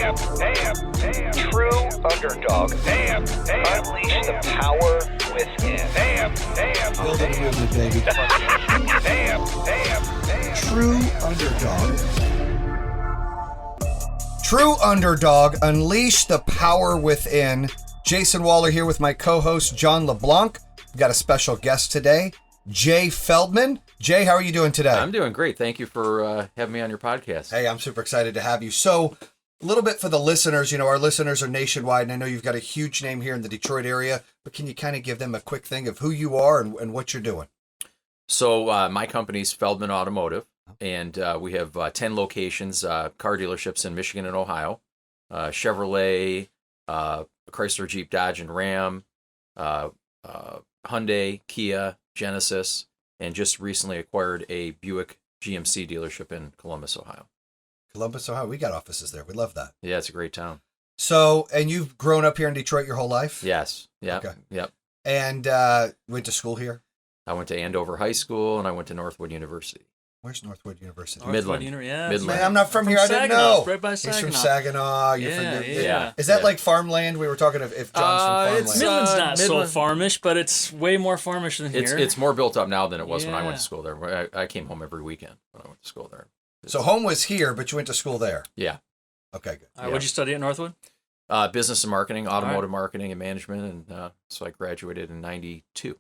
True Underdog. Unleash the power within. Build it a movement, baby. True Underdog. True Underdog, unleash the power within. Jayson Waller here with my co-host, John LeBlanc. We've got a special guest today, Jay Feldman. Jay, how are you doing today? I'm doing great. Thank you for having me on your podcast. Hey, I'm super excited to have you. So, a little bit for the listeners, our listeners are nationwide, and I know you've got a huge name here in the Detroit area, but can you kind of give them a quick thing of who you are and what you're doing? So, my company's Feldman Automotive, and we have 10 locations, car dealerships in Michigan and Ohio, Chevrolet, Chrysler, Jeep, Dodge, and Ram, Hyundai, Kia, Genesis, and just recently acquired a Buick GMC dealership in Columbus, Ohio. Columbus, Ohio. We got offices there. We love that. Yeah, it's a great town. So, and you've grown up here in Detroit your whole life? Yes. Yep. Okay. Yep. And went to school here? I went to Andover High School, and I went to Northwood University. Where's Northwood University? Midland. Midland. Man, I'm not from here. I didn't know. Right by Saginaw. He's from Saginaw. You're Yeah. Is that like farmland? We were talking if John's from farmland. Midland's not so farmish, but it's way more farmish than here. It's more built up now than it was when I went to school there. I came home every weekend when I went to school there. So home was here, but you went to school there. Yeah. Okay, good. All right, what'd you study at Northwood? Business and marketing, automotive marketing and management, and so I graduated in 92.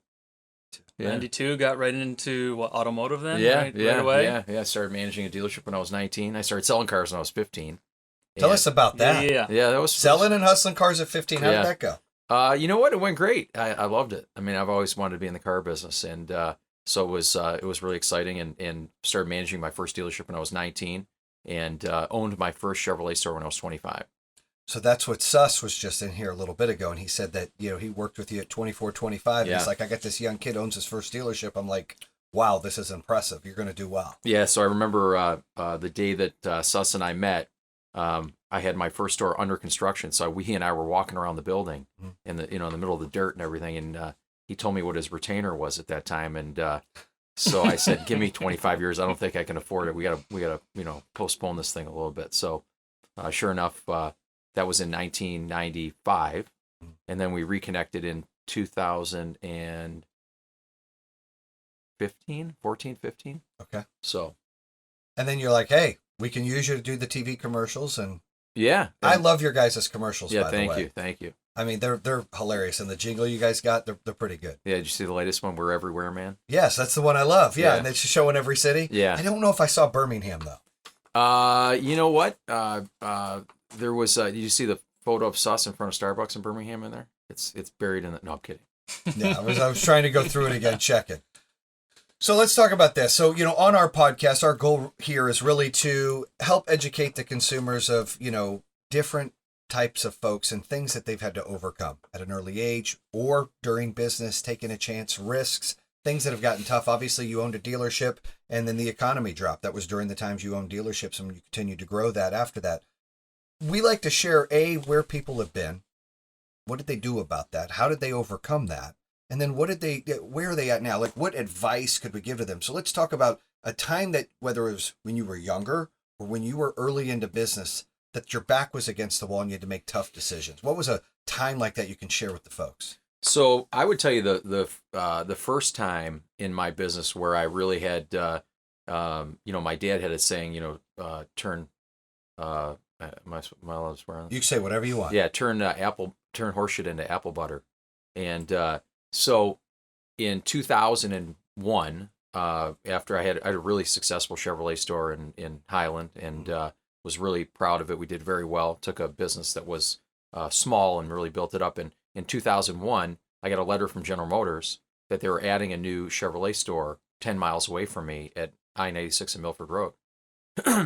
Yeah. 92, got right into automotive then? Right away? Yeah. I started managing a dealership when I was 19. I started selling cars when I was 15. Tell us about that. Yeah, that was selling and hustling cars at 15. How did that go? You know what? It went great. I loved it. I mean, I've always wanted to be in the car business, and so it was really exciting. And started managing my first dealership when I was 19, and owned my first Chevrolet store when I was 25. So that's what Suss was just in here a little bit ago, and he said that he worked with you at 24, 25. Yeah. He's like, I got this young kid owns his first dealership. I'm like, wow, this is impressive. You're going to do well. Yeah. So I remember the day that Suss and I met. I had my first store under construction, so he and I were walking around the building in the in the middle of the dirt and everything, and he told me what his retainer was at that time, and so I said, "Give me 25 years. I don't think I can afford it. We gotta postpone this thing a little bit." So sure enough, that was in 1995, and then we reconnected in 2015, 14, 15. Okay. So, and then you're like, hey, we can use you to do the TV commercials, and yeah, I love your guys' commercials. Yeah, by the way. thank you. I mean, they're hilarious, and the jingle you guys got, they're pretty good. Yeah, did you see the latest one? We're everywhere, man. Yes, that's the one I love. Yeah, and it's showing every city. Yeah, I don't know if I saw Birmingham though. You know what? There was. Did you see the photo of Suss in front of Starbucks in Birmingham in there? It's buried in the. No, I'm kidding. Yeah, I was trying to go through it again, check it. So let's talk about this. So, on our podcast, our goal here is really to help educate the consumers of, different types of folks and things that they've had to overcome at an early age or during business, taking a chance, risks, things that have gotten tough. Obviously, you owned a dealership and then the economy dropped. That was during the times you owned dealerships, and you continued to grow that after that. We like to share, where people have been. What did they do about that? How did they overcome that? And then where are they at now? Like, what advice could we give to them? So let's talk about a time that, whether it was when you were younger or when you were early into business, that your back was against the wall and you had to make tough decisions. What was a time like that you can share with the folks? So I would tell you the first time in my business where I really had, my dad had a saying, turn, you can say whatever you want. Yeah, turn horse shit into apple butter. And so in 2001, after I had a really successful Chevrolet store in Highland, and was really proud of it. We did very well. Took a business that was small and really built it up. And in 2001, I got a letter from General Motors that they were adding a new Chevrolet store 10 miles away from me at I-96 and Milford Road.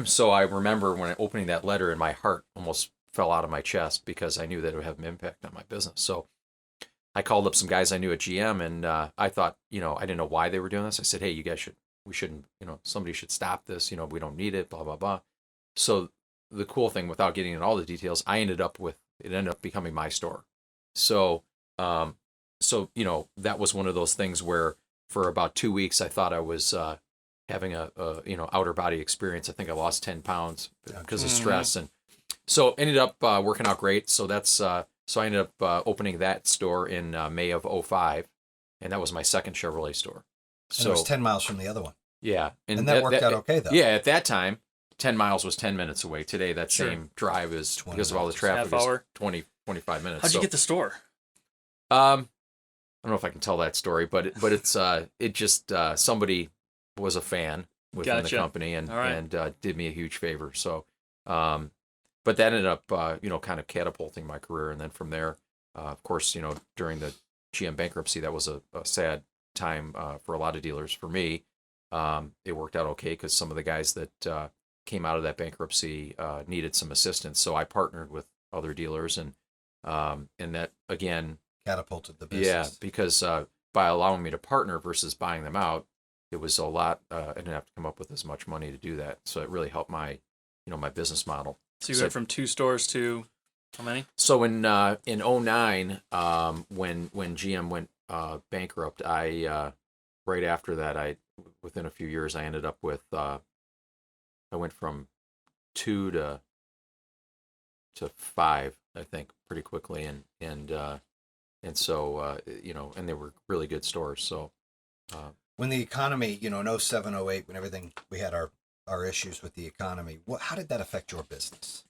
So I remember when opening that letter, and my heart almost fell out of my chest because I knew that it would have an impact on my business. So I called up some guys I knew at GM, and I thought, I didn't know why they were doing this. I said, hey, you guys we shouldn't, somebody should stop this. We don't need it, blah, blah, blah. So the cool thing, without getting into all the details, it ended up becoming my store. So, that was one of those things where for about 2 weeks, I thought I was having a outer body experience. I think I lost 10 pounds because of stress. And So ended up working out great. So that's so I ended up opening that store in May of '05, and that was my second Chevrolet store. And it was 10 miles from the other one. Yeah, And that worked out okay, though. Yeah, at that time, 10 miles was 10 minutes away. Today, that Sure. same drive is 20 because of all the minutes. traffic Half hour. is 20, 25 minutes. How'd you get the store? I don't know if I can tell that story, but it's it just somebody was a fan within Gotcha. the company and All right. and did me a huge favor. So, but that ended up kind of catapulting my career, and then from there, of course, during the GM bankruptcy, that was a sad time for a lot of dealers. For me, it worked out okay because some of the guys that came out of that bankruptcy needed some assistance. So I partnered with other dealers, and that again. Catapulted the business. Yeah, because by allowing me to partner versus buying them out, it was a lot. I didn't have to come up with as much money to do that, so it really helped my, my business model. So you went from 2 stores to how many? So in '09, when GM went bankrupt, I right after that, within a few years, I ended up with I went from 2 to 5, I think, pretty quickly, and so, and they were really good stores. So, When the economy, in 07, 08, when everything, we had our issues with the economy, how did that affect your business?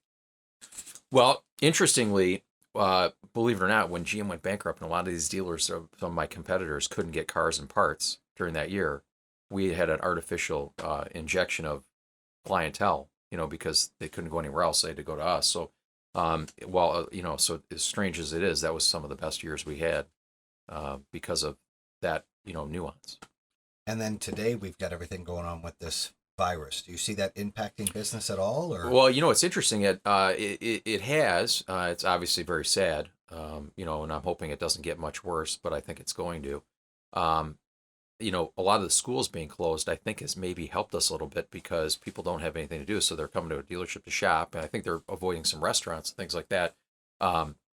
well, interestingly, believe it or not, when GM went bankrupt and a lot of these dealers, some of my competitors, couldn't get cars and parts during that year, we had an artificial injection of clientele, because they couldn't go anywhere else. They had to go to us. So, so as strange as it is, that was some of the best years we had because of that, nuance. And then today we've got everything going on with this virus. Do you see that impacting business at all? Or Well, it's interesting. It has. It's obviously very sad, and I'm hoping it doesn't get much worse, but I think it's going to. A lot of the schools being closed, I think, has maybe helped us a little bit because people don't have anything to do, so they're coming to a dealership to shop, and I think they're avoiding some restaurants and things like that.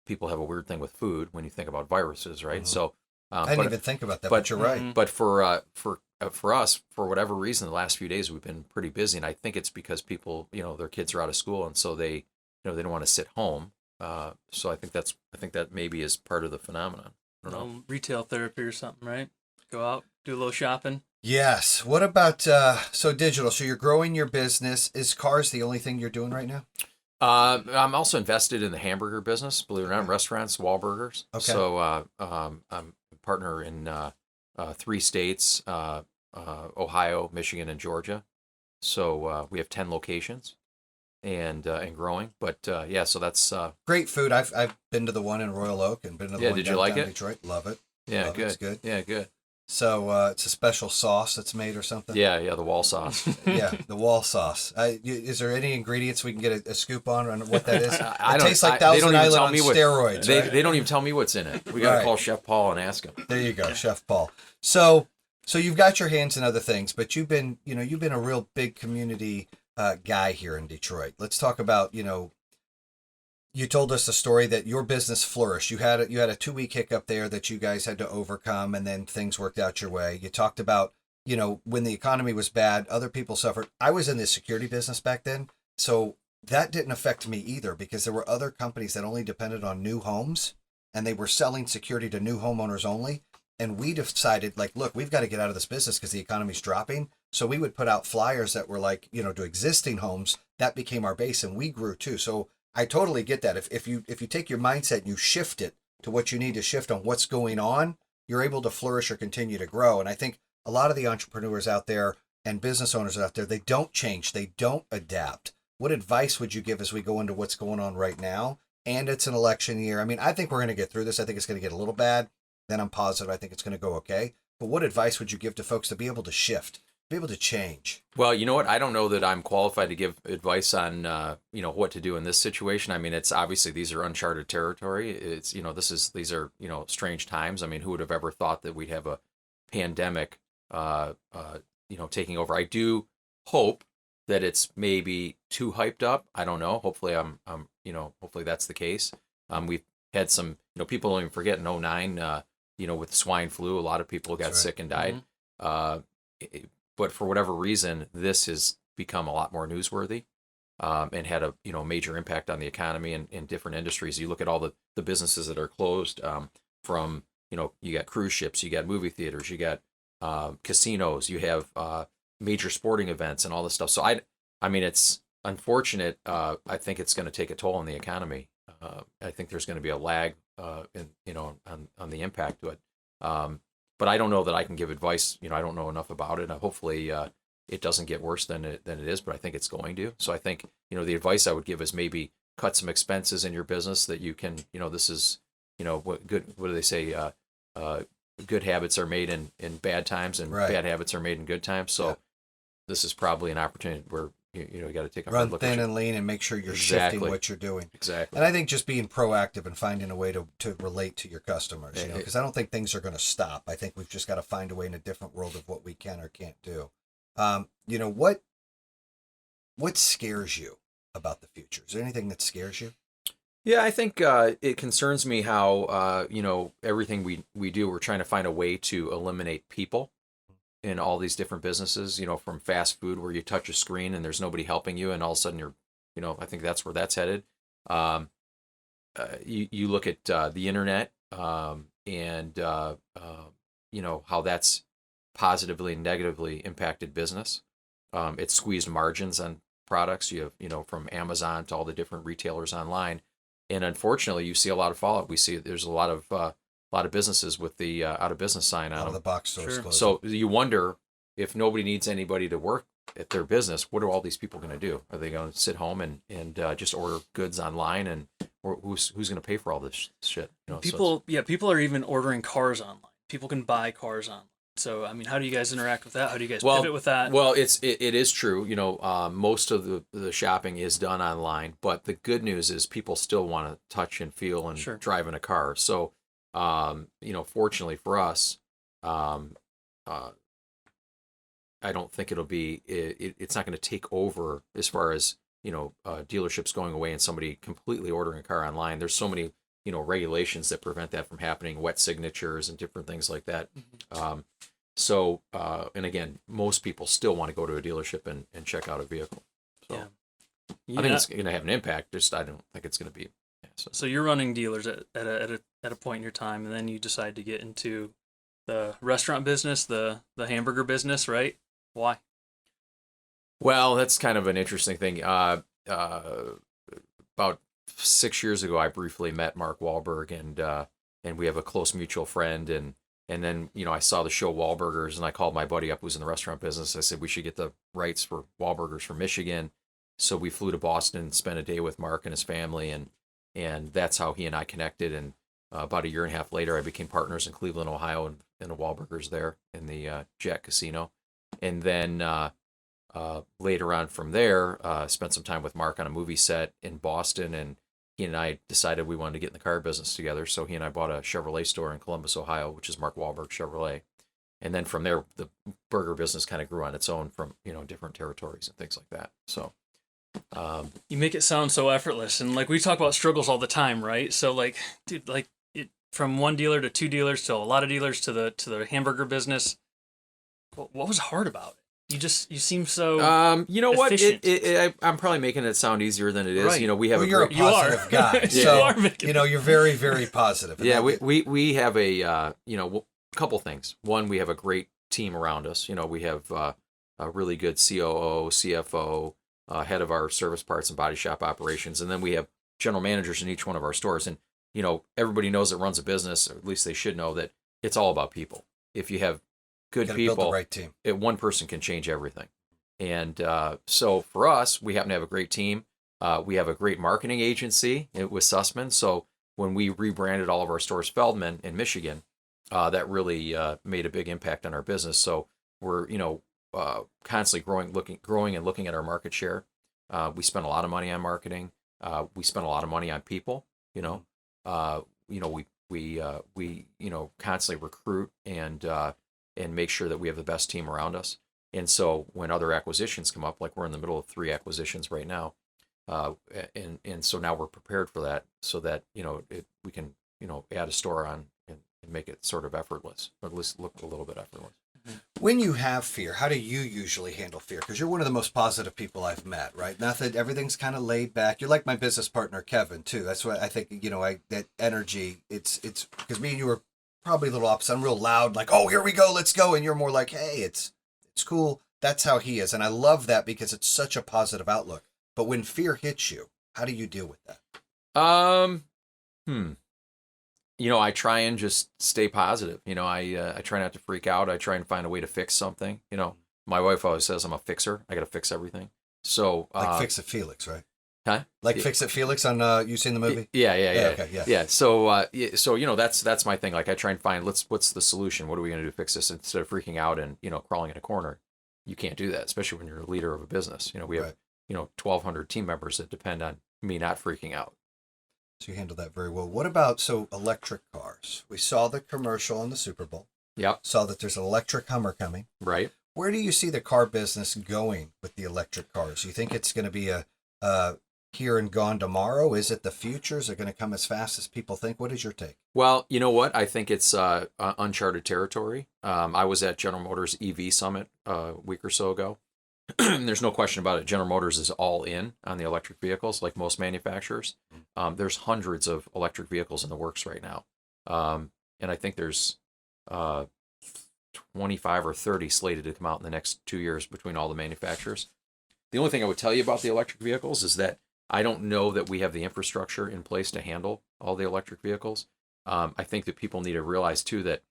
People have a weird thing with food when you think about viruses, right? Mhm. So I didn't even think about that, but you're right. But for us, for whatever reason, the last few days we've been pretty busy, and I think it's because people, their kids are out of school, and so they don't want to sit home. So I think that maybe is part of the phenomenon. I don't know. Retail therapy or something, right? Go out, do a little shopping. Yes. What about so digital? So you're growing your business. Is cars the only thing you're doing right now? I'm also invested in the hamburger business, believe it or not, restaurants, Wahlburgers. Okay. So I'm a partner in 3 states, Ohio, Michigan, and Georgia. So we have 10 locations and growing. But so that's Great food. I've been to the one in Royal Oak and been to the one did you like downtown it? Detroit. Love it. yeah, Love it. good. It's good. Yeah, good. So it's a special sauce that's made or something? Yeah, the wall sauce. Yeah, the wall sauce. Is there any ingredients we can get a scoop on what that is? I It don't- tastes like they Thousand don't even Island tell on me what- steroids, right? They don't even tell me what's in it. We got to Right. call Chef Paul and ask him. There you go, Chef Paul. So you've got your hands in other things, but you've been a real big community guy here in Detroit. Let's talk about, you told us the story that your business flourished. You had a 2-week hiccup there that you guys had to overcome, and then things worked out your way. You talked about, when the economy was bad, other people suffered. I was in the security business back then, so that didn't affect me either because there were other companies that only depended on new homes, and they were selling security to new homeowners only. And we decided, like, look, we've got to get out of this business because the economy's dropping. So we would put out flyers that were like, to existing homes. That became our base, and we grew too. So I totally get that. If you take your mindset and you shift it to what you need to shift on what's going on, you're able to flourish or continue to grow. And I think a lot of the entrepreneurs out there and business owners out there, they don't change. They don't adapt. What advice would you give as we go into what's going on right now? And it's an election year. I mean, I think we're going to get through this. I think it's going to get a little bad. Then I'm positive I think it's going to go okay. But what advice would you give to folks to be able to shift, be able to change? Well, you know what? I don't know that I'm qualified to give advice on, what to do in this situation. I mean, it's obviously these are uncharted territory. It's, these are, strange times. I mean, who would have ever thought that we'd have a pandemic, taking over? I do hope that it's maybe too hyped up. I don't know. Hopefully hopefully that's the case. We've had some, people don't even forget in '09, with swine flu, a lot of people got That's right. sick and died. But for whatever reason, this has become a lot more newsworthy. and had a major impact on the economy in different industries. You look at all the businesses that are closed, from you got cruise ships, you got movie theaters, you got casinos, you have major sporting events and all this stuff. So I mean, it's unfortunate. I think it's going to take a toll on the economy. I think there's going to be a lag, on the impact to it. But I don't know that I can give advice. I don't know enough about it. Hopefully, it doesn't get worse than it is, but I think it's going to. So I think, the advice I would give is maybe cut some expenses in your business that you can, this is, what do they say? Good habits are made in bad times, and Right. bad habits are made in good times. So this is probably an opportunity where you got to take a Run look thin at and lean and make sure you're Exactly. shifting what you're doing. Exactly. And I think just being proactive and finding a way to relate to your customers, Yeah, because I don't think things are going to stop. I think we've just got to find a way in a different world of what we can or can't do. What scares you about the future? Is there anything that scares you? Yeah, I think it concerns me how everything we do, we're trying to find a way to eliminate people in all these different businesses. From fast food where you touch a screen and there's nobody helping you, and all of a sudden you're, I think that's where that's headed. You look at the internet, and how that's positively and negatively impacted business. It's squeezed margins on products. You have from Amazon to all the different retailers online. And unfortunately, you see a lot of fallout. We see there's a lot of businesses with the out of business sign on All them. the box stores Sure. closing. So you wonder, if nobody needs anybody to work at their business, what are all these people going to do? Are they going to sit home and just order goods online, and or who's going to pay for all this shit? So People are even ordering cars online. People can buy cars online. So, I mean, how do you guys interact with that? How do you guys pivot with that? Well, it is true. Most of the shopping is done online, but the good news is people still want to touch and feel and Sure. drive in a car. So, fortunately for us, I don't think it'll be. It's not going to take over as far as dealerships going away and somebody completely ordering a car online. There's so many regulations that prevent that from happening, wet signatures and different things like that. And again, most people still want to go to a dealership and check out a vehicle. So Yeah. I think it's going to have an impact. Just I don't think it's going to be. Yeah, So you're running dealers at a point in your time, and then you decide to get into the restaurant business, the hamburger business, right? Why? Well, that's kind of an interesting thing. About 6 years ago, I briefly met Mark Wahlberg, and we have a close mutual friend, and then I saw the show Wahlburgers, and I called my buddy up who's in the restaurant business. I said we should get the rights for Wahlburgers from Michigan, so we flew to Boston and spent a day with Mark and his family, and that's how he and I connected. And about a year and a half later, I became partners in Cleveland, Ohio, in the Wahlburgers there in the Jet Casino, and then later on from there, spent some time with Mark on a movie set in Boston, and he and I decided we wanted to get in the car business together. So he and I bought a Chevrolet store in Columbus, Ohio, which is Mark Wahlberg Chevrolet. And then from there, the burger business kind of grew on its own from, different territories and things like that. So You make it sound so effortless, and like we talk about struggles all the time, right? So like, dude, like it from one dealer to two dealers to a lot of dealers to the hamburger business. What was hard about it? You seem so. you know what? efficient. I'm probably making it sound easier than it is. Right. We have Well, a you're a great, You are. positive guy. You So, are making- you're very, very positive. And yeah, that- we have a couple things. One, we have a great team around us. We have a really good COO, CFO, head of our service parts and body shop operations, and then we have general managers in each one of our stores. And everybody knows that runs a business, or at least they should know that it's all about people. If you have good gotta build people, the right team. one person can change everything. And so for us, we happen to have a great team. We have a great marketing agency with Sussman. So when we rebranded all of our stores Feldman in Michigan, that really made a big impact on our business. So we're constantly growing and looking at our market share. We spend a lot of money on marketing. We spend a lot of money on people. We constantly recruit and make sure that we have the best team around us. And so when other acquisitions come up, like we're in the middle of 3 acquisitions right now, and so now we're prepared for that, so that we can add a store on and make it sort of effortless, or at least look a little bit effortless. When you have fear, how do you usually handle fear? Because you're one of the most positive people I've met, right? Nothing, everything's kind of laid back. You're like my business partner, Kevin, too. That's what I think, that energy, it's because me and you are probably a little opposite. I'm real loud, like, oh, here we go, let's go. And you're more like, hey, it's cool. That's how he is. And I love that because it's such a positive outlook. But when fear hits you, how do you deal with that? I try and just stay positive. I try not to freak out. I try and find a way to fix something. My wife always says I'm a fixer. I got to fix everything. So like Fix It Felix, right? Huh? Like Fix It Felix on you seen the movie? Yeah. Okay, yeah. Yeah. So that's my thing. Like I try and find what's the solution? What are we going to do to fix this instead of freaking out and crawling in a corner? You can't do that, especially when you're a leader of a business. We have 1,200 team members that depend on me not freaking out. So you handle that very well. What about electric cars? We saw the commercial on the Super Bowl. Yep. Saw that there's an electric Hummer coming. Right. Where do you see the car business going with the electric cars? You think it's going to be a here and gone tomorrow? Is it the future? Is it going to come as fast as people think? What is your take? Well, you know what? I think it's uncharted territory. I was at General Motors EV Summit a week or so ago. There's no question about it. General Motors is all in on the electric vehicles, like most manufacturers. There's hundreds of electric vehicles in the works right now. And I think there's 25 or 30 slated to come out in the next 2 years between all the manufacturers. The only thing I would tell you about the electric vehicles is that I don't know that we have the infrastructure in place to handle all the electric vehicles. I think that people need to realize too that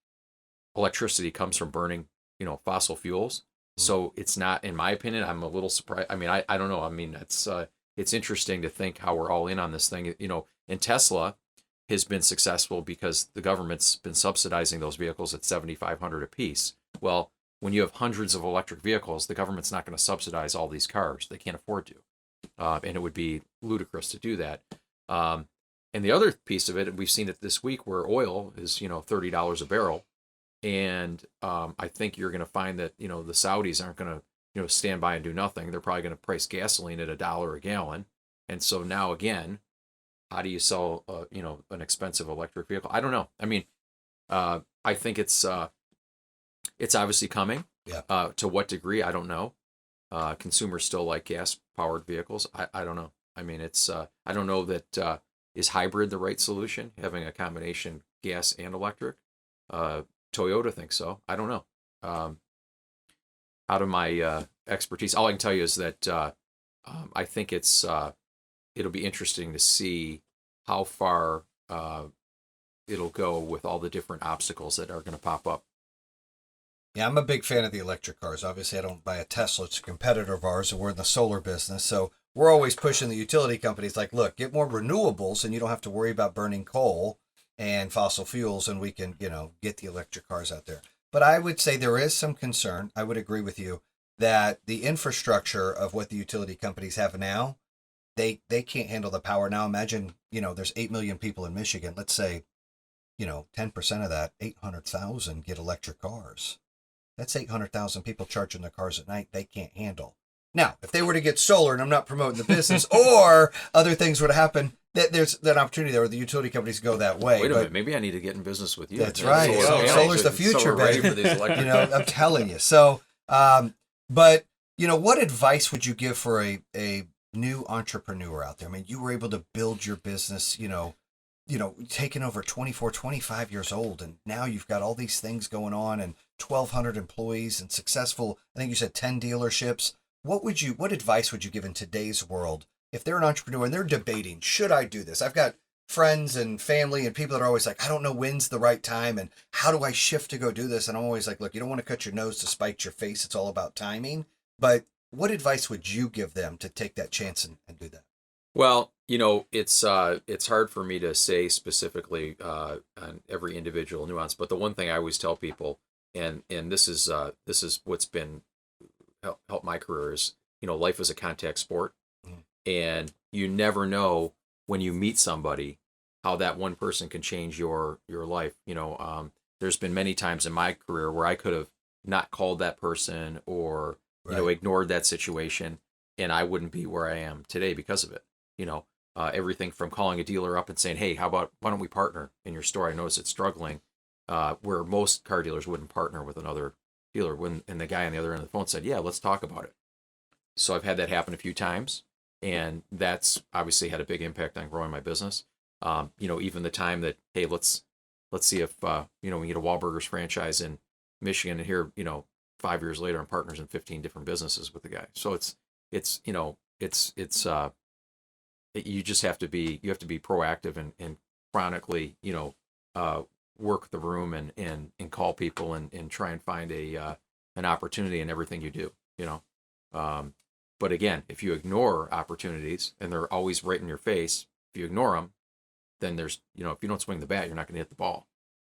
electricity comes from burning, fossil fuels. So it's not, in my opinion, I'm a little surprised. I mean, I don't know. I mean, it's interesting to think how we're all in on this thing. And Tesla has been successful because the government's been subsidizing those vehicles at $7,500 a piece. Well, when you have hundreds of electric vehicles, the government's not going to subsidize all these cars. They can't afford to. And it would be ludicrous to do that. And the other piece of it, we've seen it this week where oil is, $30 a barrel. And I think you're going to find that, the Saudis aren't going to, stand by and do nothing. They're probably going to price gasoline at $1 a gallon. And so now again, how do you sell, an expensive electric vehicle? I don't know. I mean, I think it's obviously coming. Yeah. To what degree? I don't know. Consumers still like gas-powered vehicles. I don't know. I mean, I don't know that is hybrid the right solution, having a combination gas and electric. Toyota thinks so. I don't know. Out of my expertise, all I can tell you is that I think it'll be interesting to see how far it'll go with all the different obstacles that are going to pop up. Yeah, I'm a big fan of the electric cars. Obviously, I don't buy a Tesla. It's a competitor of ours, and we're in the solar business. So we're always pushing the utility companies like, look, get more renewables, and you don't have to worry about burning coal and fossil fuels, and we can, get the electric cars out there. But I would say there is some concern. I would agree with you that the infrastructure of what the utility companies have now, they can't handle the power. Now imagine, there's 8 million people in Michigan. Let's say, 10% of that, 800,000 get electric cars. That's 800,000 people charging their cars at night. They can't handle. Now, if they were to get solar, and I'm not promoting the business, or other things were to happen, there's that opportunity there where the utility companies go that way. Wait a minute, maybe I need to get in business with you. That's right. Solar's the future, baby. I'm telling you. So, but what advice would you give for a new entrepreneur out there? I mean, you were able to build your business, taking over 24, 25 years old, and now you've got all these things going on, and 1,200 employees, and successful. I think you said 10 dealerships. What advice would you give in today's world if they're an entrepreneur and they're debating, should I do this? I've got friends and family and people that are always like, I don't know when's the right time and how do I shift to go do this? And I'm always like, look, you don't want to cut your nose to spite your face. It's all about timing. But what advice would you give them to take that chance and do that? Well, it's hard for me to say specifically on every individual nuance, but the one thing I always tell people, and this is what's been helped my career is, life is a contact sport, and you never know when you meet somebody how that one person can change your life. There's been many times in my career where I could have not called that person or ignored that situation, and I wouldn't be where I am today because of it. Everything from calling a dealer up and saying, hey, why don't we partner in your store? I notice it's struggling, where most car dealers wouldn't partner with another dealer. And the guy on the other end of the phone said, yeah, let's talk about it. So I've had that happen a few times, and that's obviously had a big impact on growing my business. Even the time that, hey, let's see if, we can get a Wahlburgers franchise in Michigan, and here, 5 years later, I'm partners in 15 different businesses with the guy. So you just have to be proactive and chronically, work the room and call people and try and find an opportunity in everything you do, But again, if you ignore opportunities and they're always right in your face, if you ignore them, then there's, if you don't swing the bat, you're not going to hit the ball.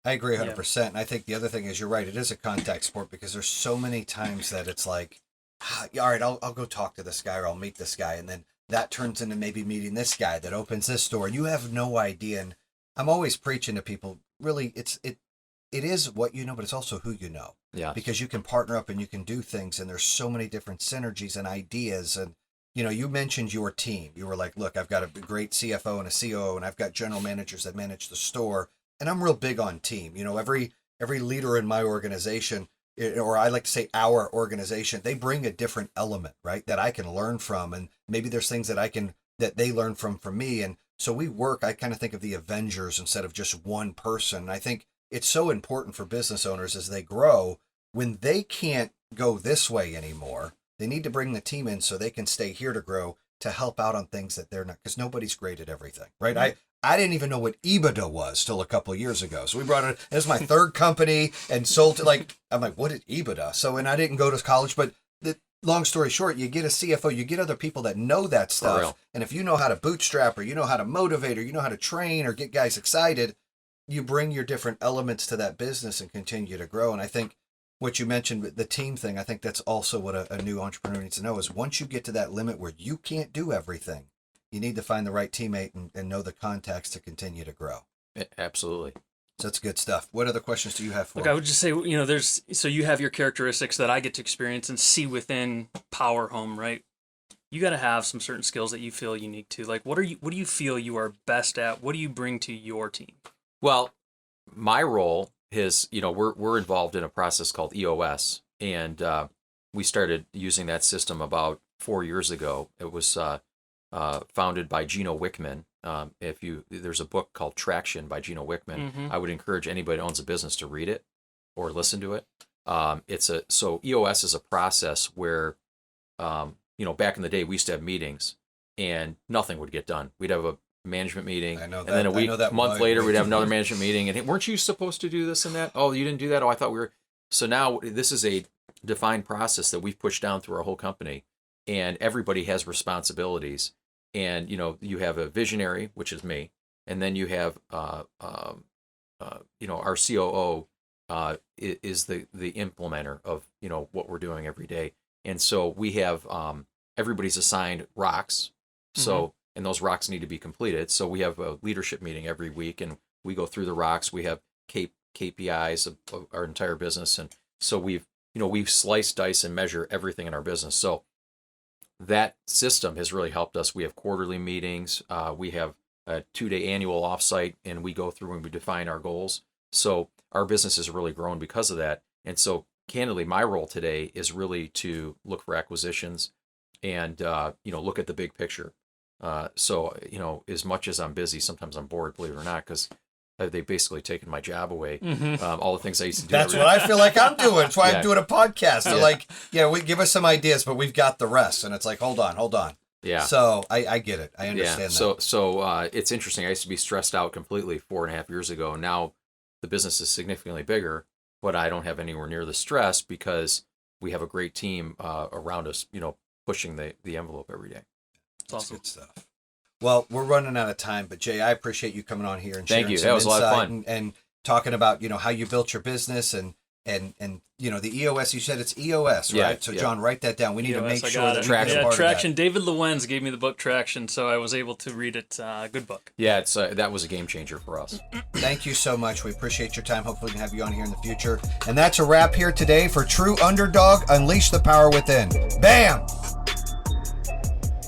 I agree 100%. And I think the other thing is, you're right. It is a contact sport, because there's so many times that it's like, all right, I'll go talk to this guy, or I'll meet this guy. And then that turns into maybe meeting this guy that opens this store, and you have no idea. And I'm always preaching to people, really, it is what you know, but it's also who you know. Yeah. Because you can partner up and you can do things, and there's so many different synergies and ideas. And, you mentioned your team. You were like, look, I've got a great CFO and a COO, and I've got general managers that manage the store. And I'm real big on team. Every leader in my organization, or I like to say our organization, they bring a different element, right, that I can learn from. And maybe there's things that they learn from me. And so we work, I kind of think of the Avengers instead of just one person. And I think it's so important for business owners as they grow, when they can't go this way anymore, they need to bring the team in so they can stay here to grow, to help out on things that they're not, because nobody's great at everything, right? Mm-hmm. I didn't even know what EBITDA was till a couple of years ago. So we brought it as my third company and sold it. I'm like, what is EBITDA? So, and I didn't go to college, but long story short, you get a CFO, you get other people that know that stuff. And if you know how to bootstrap, or you know how to motivate, or you know how to train or get guys excited, you bring your different elements to that business and continue to grow. And I think what you mentioned, the team thing, I think that's also what a new entrepreneur needs to know, is once you get to that limit where you can't do everything, you need to find the right teammate and know the contacts to continue to grow. Absolutely. So that's good stuff. What other questions do you have for? Look, I would just say, so you have your characteristics that I get to experience and see within Power Home, right? You got to have some certain skills that you feel unique to. Like, what do you feel you are best at? What do you bring to your team? Well, my role is, we're involved in a process called EOS, and we started using that system about 4 years ago. It was founded by Gino Wickman. There's a book called Traction by Gino Wickman. Mm-hmm. I would encourage anybody that owns a business to read it or listen to it. So EOS is a process where, back in the day we used to have meetings and nothing would get done. We'd have a management meeting, and then a month later we'd have another management meeting, and hey, weren't you supposed to do this and that? Oh, you didn't do that? Oh, I thought we were. So now this is a defined process that we've pushed down through our whole company, and everybody has responsibilities. And you have a visionary, which is me, and then you have our COO is the implementer of what we're doing every day. And so we have everybody's assigned rocks, so and those rocks need to be completed. So we have a leadership meeting every week, and we go through the rocks. We have KPIs of our entire business, and so we've slice, dice, and measure everything in our business. So that system has really helped us. We have quarterly meetings. We have a 2-day annual offsite, and we go through and we define our goals. So our business has really grown because of that. And so candidly, my role today is really to look for acquisitions and, look at the big picture. So as much as I'm busy, sometimes I'm bored, believe it or not, because they've basically taken my job away. All the things I used to do. That's what I feel like I'm doing. That's why I'm doing a podcast. They're like, we give us some ideas, but we've got the rest. And it's like, hold on. Yeah. So I get it. I understand that. So it's interesting. I used to be stressed out completely 4.5 years ago. Now the business is significantly bigger, but I don't have anywhere near the stress because we have a great team around us, pushing the envelope every day. That's awesome. Good stuff. Well, we're running out of time, but Jay, I appreciate you coming on here and sharing Thank you. some That was insight a lot of fun. and talking about, how you built your business and the EOS, you said it's EOS, right? Yeah, so John, write that down. We need to make sure that Traction. Traction. David Lowenz gave me the book Traction, so I was able to read it. Good book. Yeah, it's that was a game changer for us. Thank you so much. We appreciate your time. Hopefully we can have you on here in the future. And that's a wrap here today for True Underdog. Unleash the power within. Bam!